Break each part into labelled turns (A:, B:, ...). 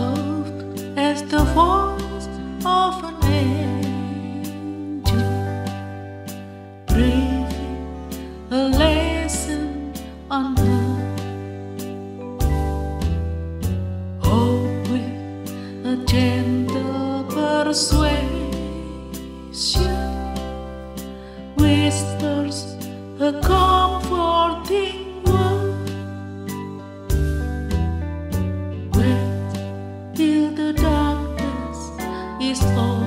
A: soft as the voice of an angel, breathing a lesson on earth. Hope with a gentle persuasion whispers a comforting word. Wait till the darkness is over.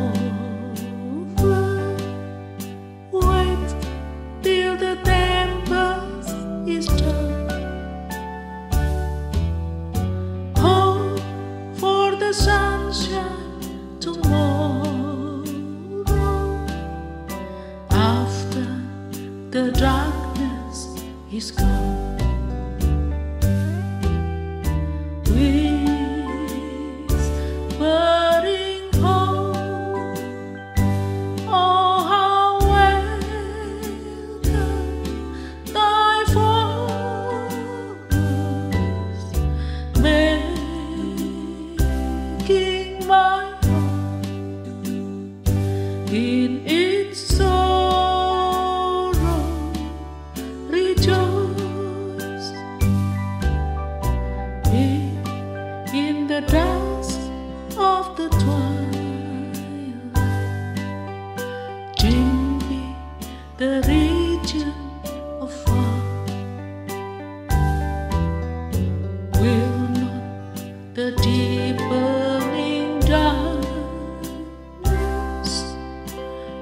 A: Wait till the tempest is done. Hope for the sunshine tomorrow, after the darkness is gone. Whispering hope, oh how welcome thy voice, making my heart in its sorrow rejoice. In the dusk of the twilight, Jimmy, the region of far, will not the deepening darkness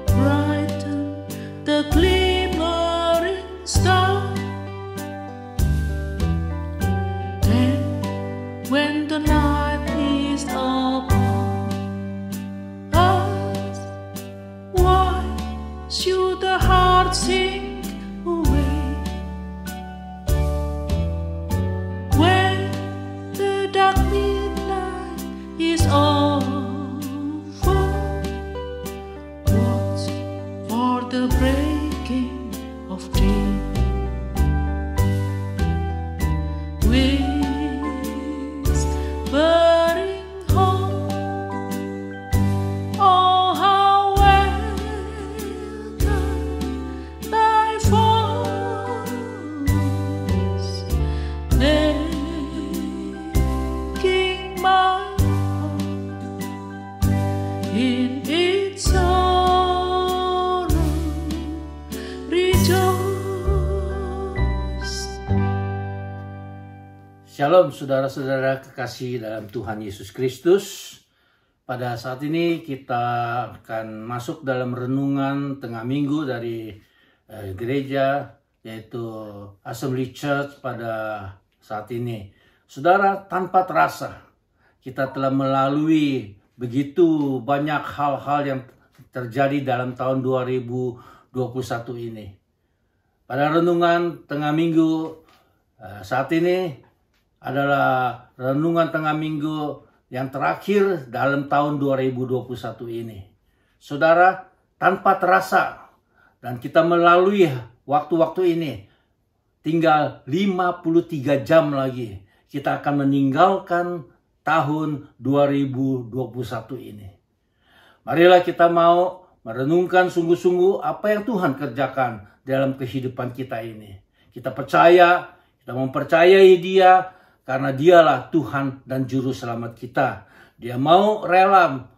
A: brighten the glimmering star? Then, when the night is upon us, why should the heart sink away? When the dark midnight is over, watch for the breaking of day. Whispering hope, oh how welcome thy voice, making my heart in its sorrow rejoice.
B: Shalom saudara-saudara kekasih dalam Tuhan Yesus Kristus. Pada saat ini kita akan masuk dalam renungan tengah minggu dari gereja, yaitu Assembly Church pada saat ini. Saudara, tanpa terasa kita telah melalui begitu banyak hal-hal yang terjadi dalam tahun 2021 ini. Pada renungan tengah minggu saat ini adalah renungan tengah minggu yang terakhir dalam tahun 2021 ini. Saudara, tanpa terasa dan kita melalui waktu-waktu ini, tinggal 53 jam lagi kita akan meninggalkan tahun 2021 ini. Marilah kita mau merenungkan sungguh-sungguh apa yang Tuhan kerjakan dalam kehidupan kita ini. Kita percaya, kita mempercayai Dia, karena Dialah Tuhan dan Juru Selamat kita. Dia mau rela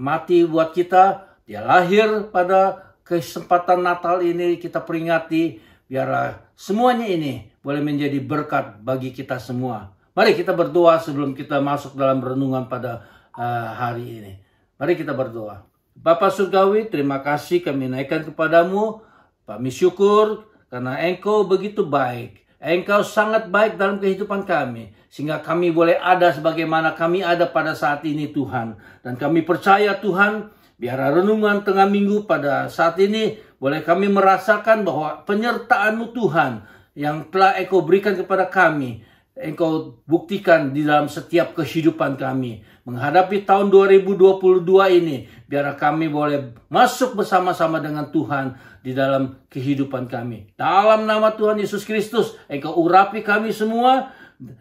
B: mati buat kita. Dia lahir pada kesempatan Natal ini kita peringati. Biarlah semuanya ini boleh menjadi berkat bagi kita semua. Mari kita berdoa sebelum kita masuk dalam renungan pada hari ini. Mari kita berdoa. Bapa Surgawi, terima kasih kami naikkan kepadamu. Kami syukur karena Engkau begitu baik. Engkau sangat baik dalam kehidupan kami, sehingga kami boleh ada sebagaimana kami ada pada saat ini, Tuhan. Dan kami percaya, Tuhan, biar renungan tengah minggu pada saat ini boleh kami merasakan bahwa penyertaan-Mu, Tuhan, yang telah Engkau berikan kepada kami, Engkau buktikan di dalam setiap kehidupan kami. Menghadapi tahun 2022 ini, biar kami boleh masuk bersama-sama dengan Tuhan di dalam kehidupan kami. Dalam nama Tuhan Yesus Kristus, Engkau urapi kami semua.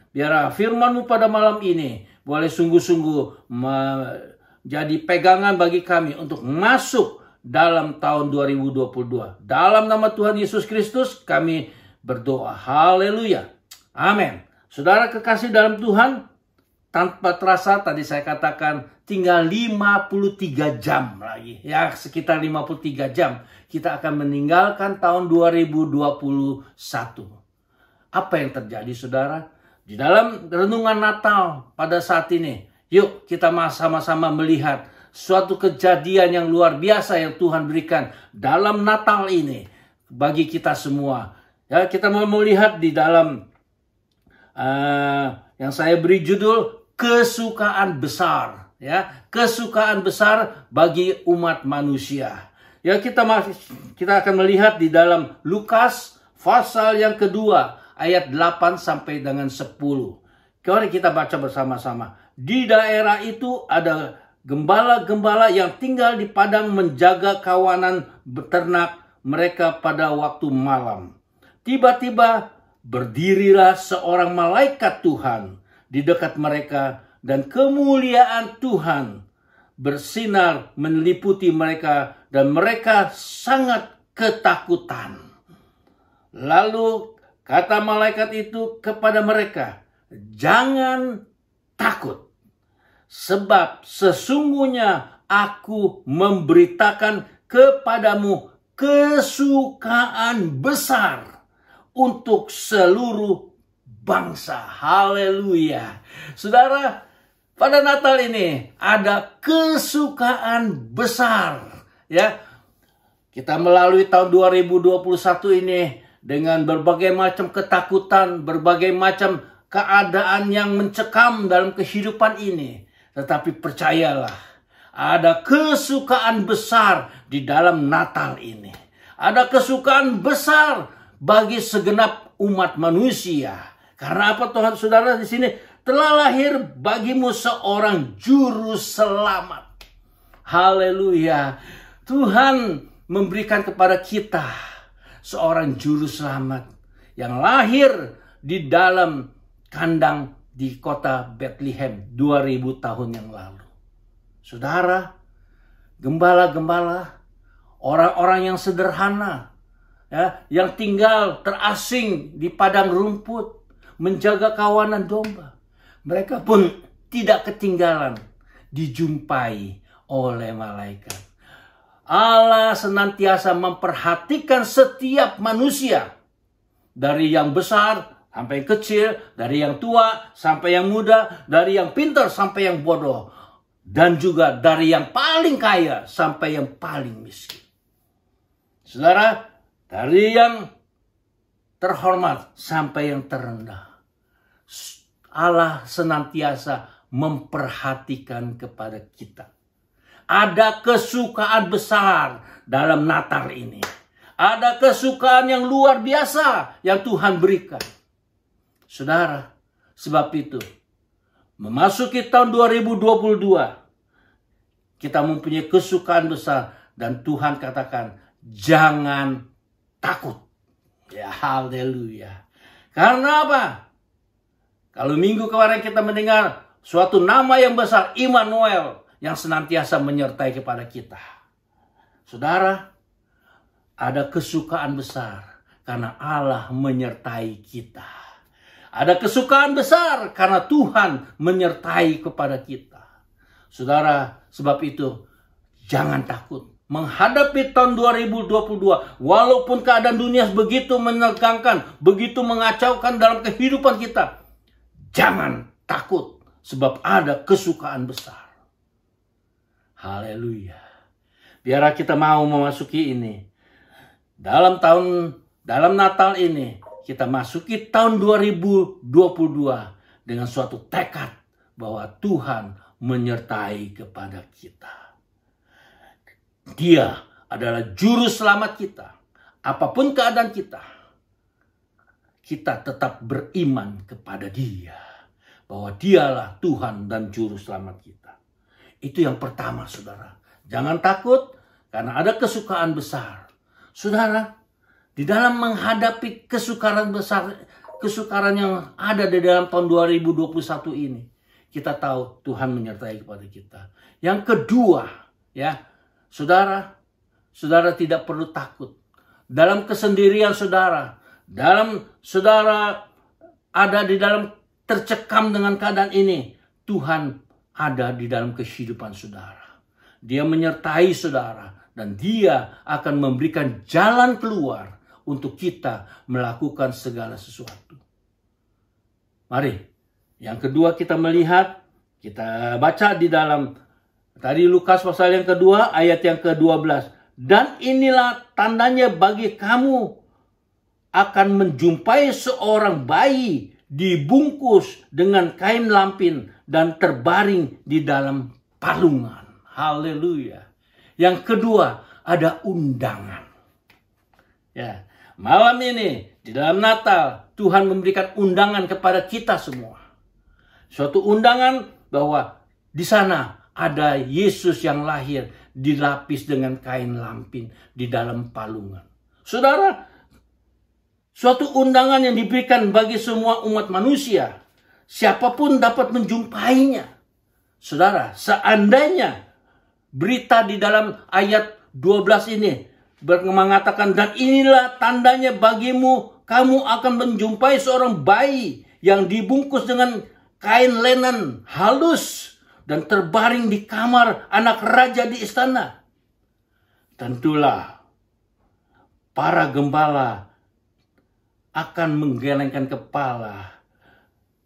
B: Biar firman-Mu pada malam ini boleh sungguh-sungguh menjadi pegangan bagi kami untuk masuk dalam tahun 2022. Dalam nama Tuhan Yesus Kristus kami berdoa. Haleluya. Amin. Saudara kekasih dalam Tuhan, tanpa terasa tadi saya katakan tinggal 53 jam lagi. Ya, sekitar 53 jam kita akan meninggalkan tahun 2021. Apa yang terjadi, saudara? Di dalam renungan Natal pada saat ini, yuk kita sama-sama melihat suatu kejadian yang luar biasa yang Tuhan berikan dalam Natal ini bagi kita semua. Ya, kita mau melihat di dalam yang saya beri judul kesukaan besar. Ya, kesukaan besar bagi umat manusia. Ya, kita akan melihat di dalam Lukas pasal yang kedua ayat 8 sampai dengan 10. Mari kita baca bersama-sama. Di daerah itu ada gembala-gembala yang tinggal di padang menjaga kawanan beternak mereka pada waktu malam. Tiba-tiba berdirilah seorang malaikat Tuhan di dekat mereka dan kemuliaan Tuhan bersinar meliputi mereka dan mereka sangat ketakutan. Lalu kata malaikat itu kepada mereka, "Jangan takut, sebab sesungguhnya aku memberitakan kepadamu kesukaan besar untuk seluruh bangsa." Haleluya. Saudara, pada Natal ini ada kesukaan besar. Ya, kita melalui tahun 2021 ini dengan berbagai macam ketakutan, berbagai macam keadaan yang mencekam dalam kehidupan ini. Tetapi percayalah, ada kesukaan besar di dalam Natal ini. Ada kesukaan besar bagi segenap umat manusia. Karena apa, Tuhan saudara, di sini telah lahir bagimu seorang juru selamat. Haleluya. Tuhan memberikan kepada kita seorang juru selamat yang lahir di dalam kandang di kota Bethlehem 2000 tahun yang lalu. Saudara, gembala-gembala, orang-orang yang sederhana, ya, yang tinggal terasing di padang rumput, menjaga kawanan domba. Mereka pun tidak ketinggalan dijumpai oleh malaikat. Allah senantiasa memperhatikan setiap manusia, dari yang besar sampai yang kecil, dari yang tua sampai yang muda, dari yang pintar sampai yang bodoh, dan juga dari yang paling kaya sampai yang paling miskin. Saudara, dari yang terhormat sampai yang terendah, Allah senantiasa memperhatikan kepada kita. Ada kesukaan besar dalam Natal ini. Ada kesukaan yang luar biasa yang Tuhan berikan. Saudara, sebab itu, memasuki tahun 2022, kita mempunyai kesukaan besar. Dan Tuhan katakan, jangan takut. Ya, haleluya. Karena apa? Kalau minggu kemarin kita mendengar suatu nama yang besar, Immanuel, yang senantiasa menyertai kepada kita. Saudara, ada kesukaan besar karena Allah menyertai kita. Ada kesukaan besar karena Tuhan menyertai kepada kita. Saudara, sebab itu jangan takut. Menghadapi tahun 2022, walaupun keadaan dunia begitu menegangkan, begitu mengacaukan dalam kehidupan kita, jangan takut, sebab ada kesukaan besar. Haleluya. Biar kita mau memasuki ini. Dalam Natal ini, kita masuki tahun 2022 dengan suatu tekad bahwa Tuhan menyertai kepada kita. Dia adalah juru selamat kita. Apapun keadaan kita, kita tetap beriman kepada Dia. Bahwa Dialah Tuhan dan juru selamat kita. Itu yang pertama, saudara. Jangan takut karena ada kesukaan besar. Saudara, di dalam menghadapi kesukaran besar, kesukaran yang ada di dalam tahun 2021 ini, kita tahu Tuhan menyertai kepada kita. Yang kedua, ya, saudara tidak perlu takut. Dalam kesendirian saudara ada di dalam tercekam dengan keadaan ini, Tuhan ada di dalam kehidupan saudara. Dia menyertai saudara dan Dia akan memberikan jalan keluar untuk kita melakukan segala sesuatu. Mari, yang kedua kita melihat, kita baca di dalam tadi Lukas pasal yang kedua ayat yang ke-12. Dan inilah tandanya bagi kamu akan menjumpai seorang bayi dibungkus dengan kain lampin dan terbaring di dalam palungan. Haleluya. Yang kedua, ada undangan. Ya, malam ini di dalam Natal Tuhan memberikan undangan kepada kita semua. Suatu undangan bahwa di sana ada Yesus yang lahir dilapis dengan kain lampin di dalam palungan. Saudara, suatu undangan yang diberikan bagi semua umat manusia. Siapapun dapat menjumpainya. Saudara, seandainya berita di dalam ayat 12 ini mengatakan, dan inilah tandanya bagimu, kamu akan menjumpai seorang bayi yang dibungkus dengan kain linen halus dan terbaring di kamar anak raja di istana. Tentulah para gembala akan menggelengkan kepala.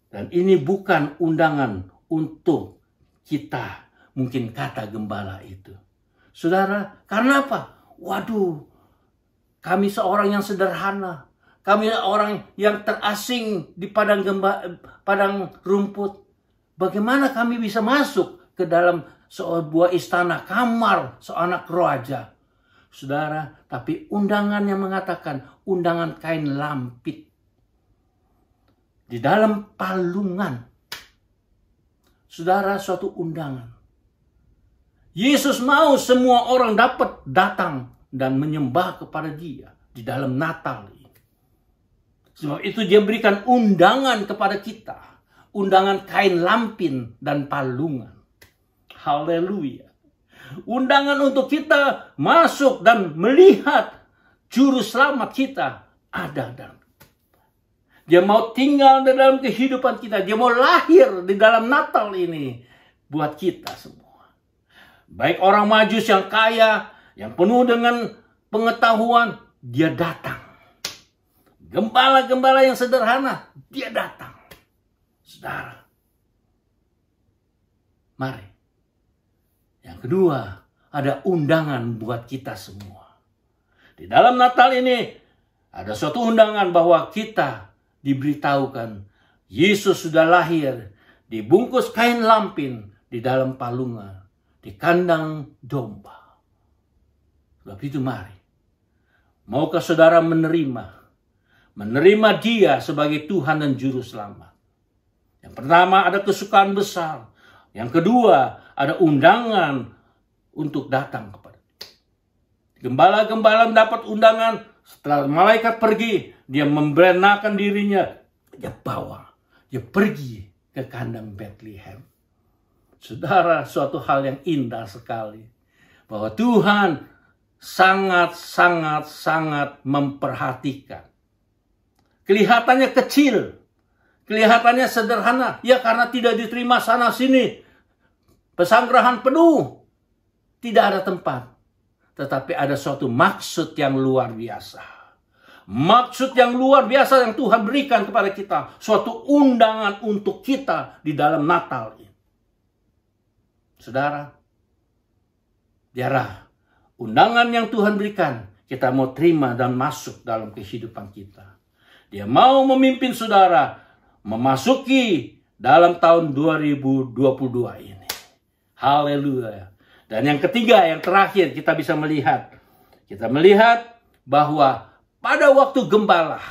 B: Dan ini bukan undangan untuk kita, mungkin kata gembala itu. Saudara, karena apa? Waduh, kami seorang yang sederhana. Kami orang yang terasing di padang rumput. Bagaimana kami bisa masuk ke dalam sebuah istana, kamar seorang raja? Saudara, tapi undangan yang mengatakan undangan kain lampit di dalam palungan. Saudara, suatu undangan. Yesus mau semua orang dapat datang dan menyembah kepada Dia di dalam Natal ini. Sebab itu Dia berikan undangan kepada kita. Undangan kain lampin dan palungan. Haleluya. Undangan untuk kita masuk dan melihat juru selamat kita ada dalam. Dia mau tinggal di dalam kehidupan kita. Dia mau lahir di dalam Natal ini buat kita semua. Baik orang Majus yang kaya, yang penuh dengan pengetahuan, dia datang. Gembala-gembala yang sederhana, dia datang. Saudara, mari. Yang kedua, ada undangan buat kita semua. Di dalam Natal ini, ada suatu undangan bahwa kita diberitahukan Yesus sudah lahir, dibungkus kain lampin di dalam palungan, di kandang domba. Sebab itu mari. Maukah saudara menerima Dia sebagai Tuhan dan Juru Selamat? Yang pertama, ada kesukaan besar. Yang kedua, ada undangan untuk datang kepada Dia. Gembala-gembala mendapat undangan. Setelah malaikat pergi, dia memberenakan dirinya. Dia pergi ke kandang Bethlehem. Saudara, suatu hal yang indah sekali. Bahwa Tuhan sangat memperhatikan. Kelihatannya kecil. Kelihatannya sederhana. Ya, karena tidak diterima sana sini. Pesanggrahan penuh. Tidak ada tempat. Tetapi ada suatu maksud yang luar biasa. Maksud yang luar biasa yang Tuhan berikan kepada kita. Suatu undangan untuk kita di dalam Natal ini. Saudara, biarlah undangan yang Tuhan berikan, kita mau terima dan masuk dalam kehidupan kita. Dia mau memimpin saudara memasuki dalam tahun 2022 ini. Haleluya. Dan yang ketiga, yang terakhir kita bisa melihat. Kita melihat bahwa pada waktu gembala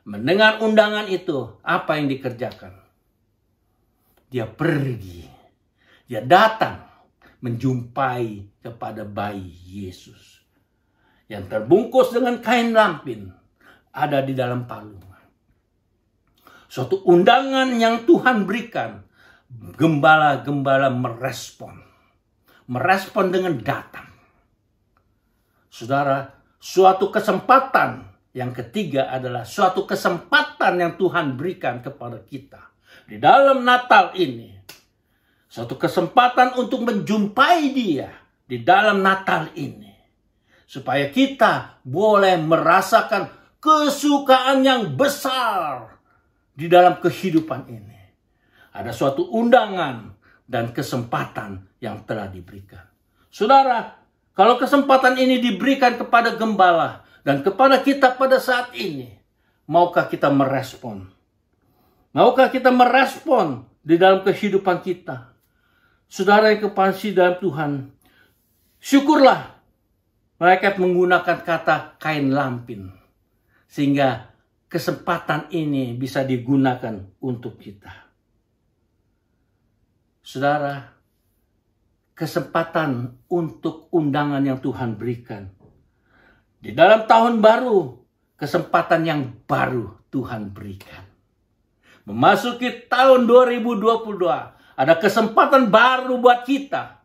B: mendengar undangan itu, apa yang dikerjakan? Dia pergi. Dia datang menjumpai kepada bayi Yesus. Yang terbungkus dengan kain lampin. Ada di dalam palungan. Suatu undangan yang Tuhan berikan gembala-gembala merespon dengan datang. Saudara, suatu kesempatan yang ketiga adalah suatu kesempatan yang Tuhan berikan kepada kita di dalam Natal ini. Suatu kesempatan untuk menjumpai Dia di dalam Natal ini, supaya kita boleh merasakan kesukaan yang besar di dalam kehidupan ini. Ada suatu undangan dan kesempatan yang telah diberikan. Saudara, kalau kesempatan ini diberikan kepada gembala dan kepada kita pada saat ini, maukah kita merespon? Maukah kita merespon di dalam kehidupan kita? Saudara yang kekasih dalam Tuhan, syukurlah mereka menggunakan kata kain lampin, sehingga kesempatan ini bisa digunakan untuk kita. Saudara, kesempatan untuk undangan yang Tuhan berikan. Di dalam tahun baru, kesempatan yang baru Tuhan berikan. Memasuki tahun 2022, ada kesempatan baru buat kita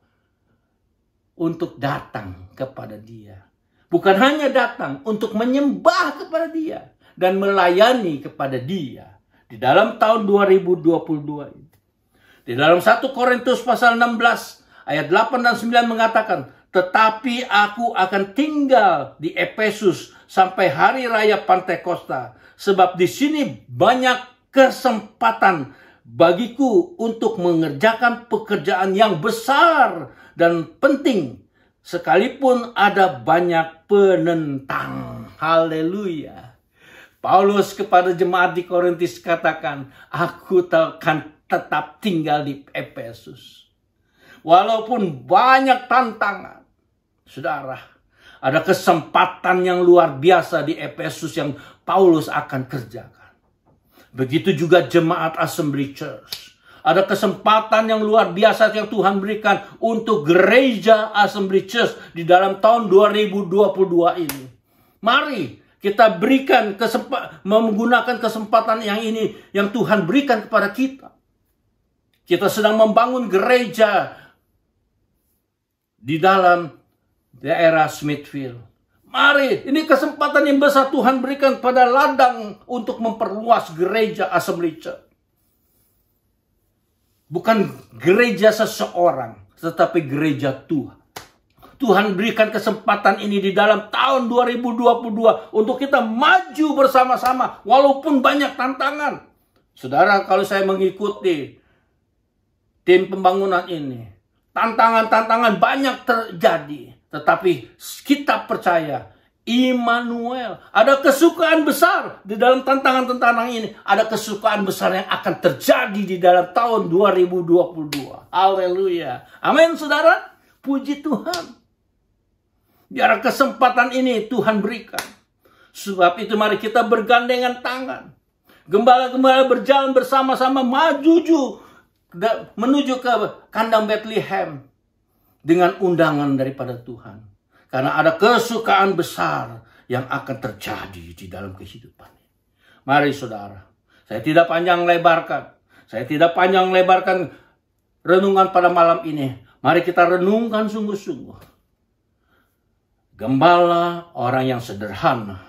B: untuk datang kepada Dia. Bukan hanya datang untuk menyembah kepada Dia dan melayani kepada Dia di dalam tahun 2022 ini. Di dalam 1 Korintus pasal 16 ayat 8 dan 9 mengatakan, tetapi aku akan tinggal di Efesus sampai hari raya Pantekosta, sebab di sini banyak kesempatan bagiku untuk mengerjakan pekerjaan yang besar dan penting, sekalipun ada banyak penentang. Haleluya. Paulus kepada jemaat di Korintus katakan, aku akan tetap tinggal di Efesus. Walaupun banyak tantangan, saudara, ada kesempatan yang luar biasa di Efesus yang Paulus akan kerjakan. Begitu juga jemaat Assembly Church. Ada kesempatan yang luar biasa yang Tuhan berikan untuk gereja Assembly Church di dalam tahun 2022 ini. Mari kita berikan menggunakan kesempatan yang ini yang Tuhan berikan kepada kita. Kita sedang membangun gereja di dalam daerah Smithfield. Mari, ini kesempatan yang besar Tuhan berikan pada ladang untuk memperluas gereja Assembly Church. Bukan gereja seseorang, tetapi gereja Tuhan. Tuhan berikan kesempatan ini di dalam tahun 2022 untuk kita maju bersama-sama walaupun banyak tantangan. Saudara, kalau saya mengikuti tim pembangunan ini, tantangan-tantangan banyak terjadi. Tetapi kita percaya, Immanuel, ada kesukaan besar di dalam tantangan-tantangan ini. Ada kesukaan besar yang akan terjadi di dalam tahun 2022. Haleluya. Amin, saudara. Puji Tuhan. Biar kesempatan ini Tuhan berikan. Sebab itu mari kita bergandengan tangan. Gembala-gembala berjalan bersama-sama menuju ke kandang Bethlehem. Dengan undangan daripada Tuhan. Karena ada kesukaan besar yang akan terjadi di dalam kehidupan. Mari saudara, saya tidak panjang lebarkan. Renungan pada malam ini. Mari kita renungkan sungguh-sungguh. Gembala orang yang sederhana.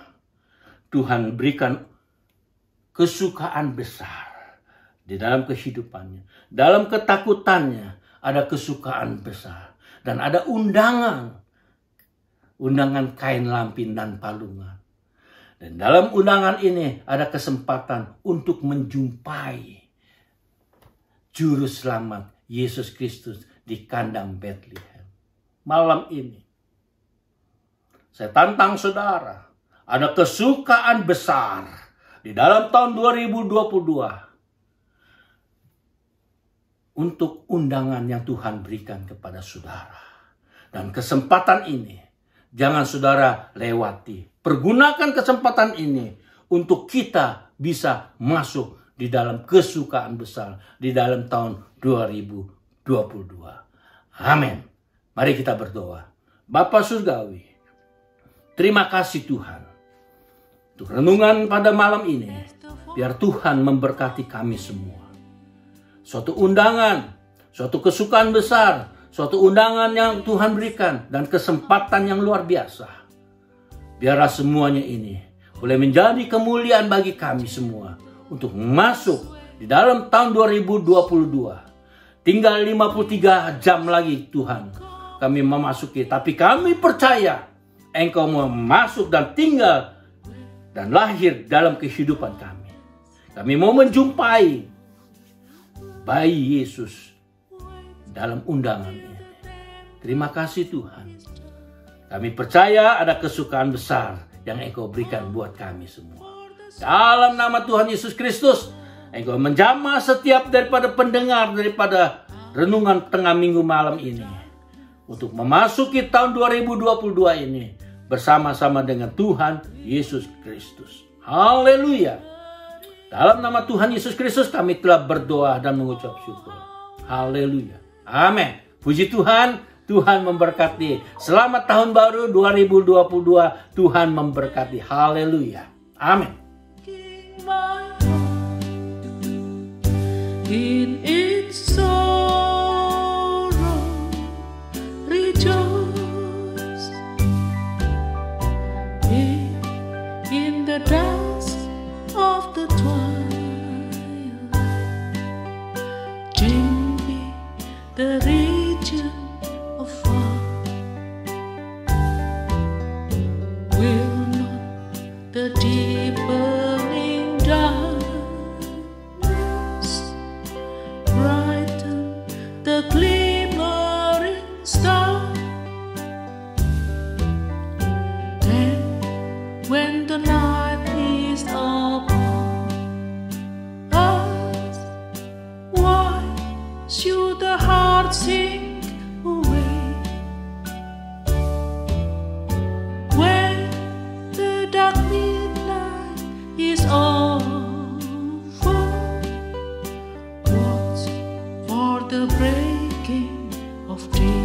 B: Tuhan berikan kesukaan besar di dalam kehidupannya. Dalam ketakutannya ada kesukaan besar. Dan ada undangan kain lampin dan palungan. Dan dalam undangan ini ada kesempatan untuk menjumpai Juru Selamat Yesus Kristus di kandang Bethlehem. Malam ini, saya tantang saudara, ada kesukaan besar di dalam tahun 2022. Untuk undangan yang Tuhan berikan kepada saudara. Dan kesempatan ini jangan saudara lewati. Pergunakan kesempatan ini untuk kita bisa masuk di dalam kesukaan besar di dalam tahun 2022. Amin. Mari kita berdoa. Bapa Surgawi, terima kasih Tuhan untuk renungan pada malam ini. Biar Tuhan memberkati kami semua. suatu undangan, suatu kesukaan besar, suatu undangan yang Tuhan berikan, dan kesempatan yang luar biasa. Biarlah semuanya ini boleh menjadi kemuliaan bagi kami semua untuk masuk di dalam tahun 2022. Tinggal 53 jam lagi Tuhan kami memasuki. Tapi kami percaya Engkau mau masuk dan tinggal dan lahir dalam kehidupan kami. Kami mau menjumpai bayi Yesus dalam undangan ini. Terima kasih Tuhan. Kami percaya ada kesukaan besar yang Engkau berikan buat kami semua. Dalam nama Tuhan Yesus Kristus, Engkau menjamah setiap daripada pendengar daripada renungan tengah minggu malam ini, untuk memasuki tahun 2022 ini bersama-sama dengan Tuhan Yesus Kristus. Haleluya. Dalam nama Tuhan Yesus Kristus kami telah berdoa dan mengucap syukur. Haleluya. Amin. Puji Tuhan. Tuhan memberkati. Selamat tahun baru 2022. Tuhan memberkati. Haleluya. Amin.
A: In its sorrow, rejoice. In the dusk of the twilight, gently the region of far will not the deepening darkness brighten the glimmering star. Then when the night is upon us, why should the heart sink away? When the dark midnight is over, watch for the breaking of day.